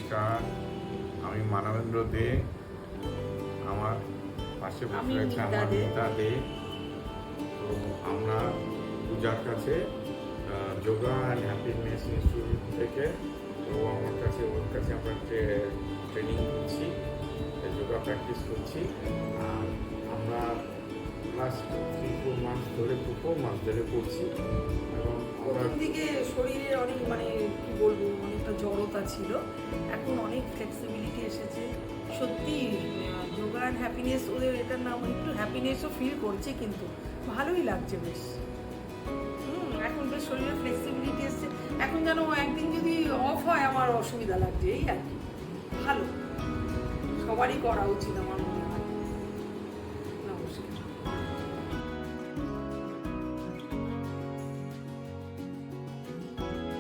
নমস্কার, আমি মানবেন্দ্র দে। আমার পাশে বসে রয়েছে আমার মিতা দে। তো আমরা পূজার কাছে যোগা অ্যান্ড হ্যাপিনেস ইনস্টিটিউট থেকে, তো ওর কাছে আমরা ট্রেনিং করছি, যোগা প্র্যাকটিস করছি। আর আমরা লাস্ট 3-4 মাস ধরে করছি। এবং প্রথম দিকে শরীরে অনেক কি বলবো, অনেকটা জড়তা ছিল, এখন অনেক ফ্লেক্সিবিলিটি এসেছে। সত্যি যোগা অ্যান্ড হ্যাপিনেস, ওদের এটার নাম, একটু হ্যাপিনেসও ফিল করছে, কিন্তু ভালোই লাগছে বেশ। এখন বেশ শরীরে ফ্লেক্সিবিলিটি এসছে। এখন যেন একদিন যদি অফ হয় আমার অসুবিধা লাগছে, এই আর কি। ভালো, সবারই করা উচিত আমার